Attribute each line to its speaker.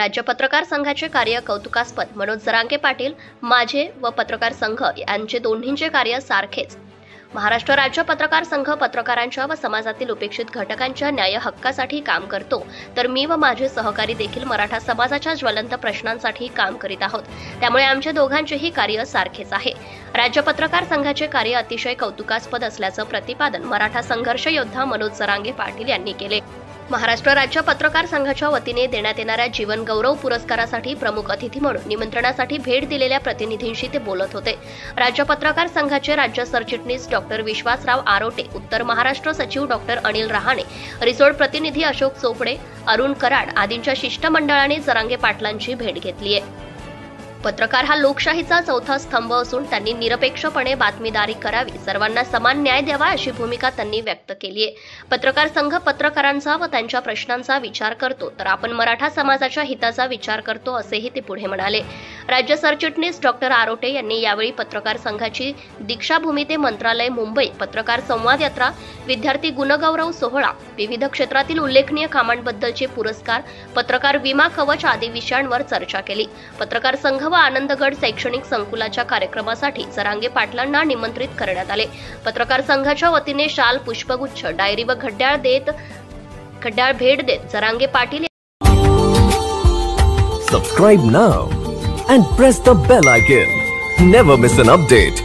Speaker 1: राज्य पत्रकार संघाचे कार्य कौतुकास्पद. मनोज जरांगे पाटील माझे व पत्रकार संघ यांचे दोन्हींचे कार्य सारखेच. महाराष्ट्र राज्य पत्रकार संघ पत्रकारांच्या व समाजातील उपेक्षित घटकांच्या न्याय हक्कासाठी काम करतो, तर मी व माझे सहकारी देखील मराठा समाजाच्या ज्वलंत प्रश्नांसाठी काम करीत आहोत. त्यामुळे आमच्या दोघांचेही कार्य सारखेच आहे. राज्य पत्रकार संघाचे कार्य अतिशय कौतुकास्पद असल्याचं प्रतिपादन मराठा संघर्ष योद्धा मनोज जरांगे पाटील यांनी केले. महाराष्ट्र राज्य पत्रकार संघाच्या वतीने देण्यात येणाऱ्या जीवन गौरव पुरस्कारासाठी प्रमुख अतिथी म्हणून निमंत्रणासाठी भेट दिलेल्या प्रतिनिधींशी ते बोलत होते. राज्य पत्रकार संघाचे राज्य सरचिटणीस डॉक्टर विश्वासराव आरोटे, उत्तर महाराष्ट्र सचिव डॉक्टर अनिल रहाणे, रिसोड प्रतिनिधी अशोक चोपडे, अरुण कराड आदींच्या शिष्टमंडळाने जरांगे पाटलांची भेट घेतली आहे. पत्रकार हा लोकशाहीचा चौथा स्तंभ असून त्यांनी निरपेक्षपणे बातमीदारी करावी, सर्वांना समान न्याय द्यावा अशी भूमिका त्यांनी व्यक्त केली आहे. पत्रकार संघ पत्रकारांचा व त्यांच्या प्रश्नांचा विचार करतो, तर आपण मराठा समाजाच्या हिताचा विचार करतो असेही ते पुढे म्हणाले. राज्य सरचिटणीस डॉक्टर आरोटे यांनी यावेळी पत्रकार संघाची दीक्षाभूमी ते मंत्रालय मुंबई, पत्रकार संवाद यात्रा, विद्यार्थी गुणगौरव सोहळा, विविध क्षेत्रातील उल्लेखनीय कामांबद्दलचे पुरस्कार, पत्रकार विमा कवच आदी विषयांवर चर्चा केली. पत्रकार संघ व आनंदगड शैक्षणिक संकुलाच्या कार्यक्रमासाठी जरांगे पाटलांना निमंत्रित करण्यात आले. पत्रकार संघाच्या वतीने शाल, पुष्पगुच्छ, डायरी व घड्याळ भेट देत Jarange Patil.
Speaker 2: Subscribe now and press the bell icon. Never miss an update.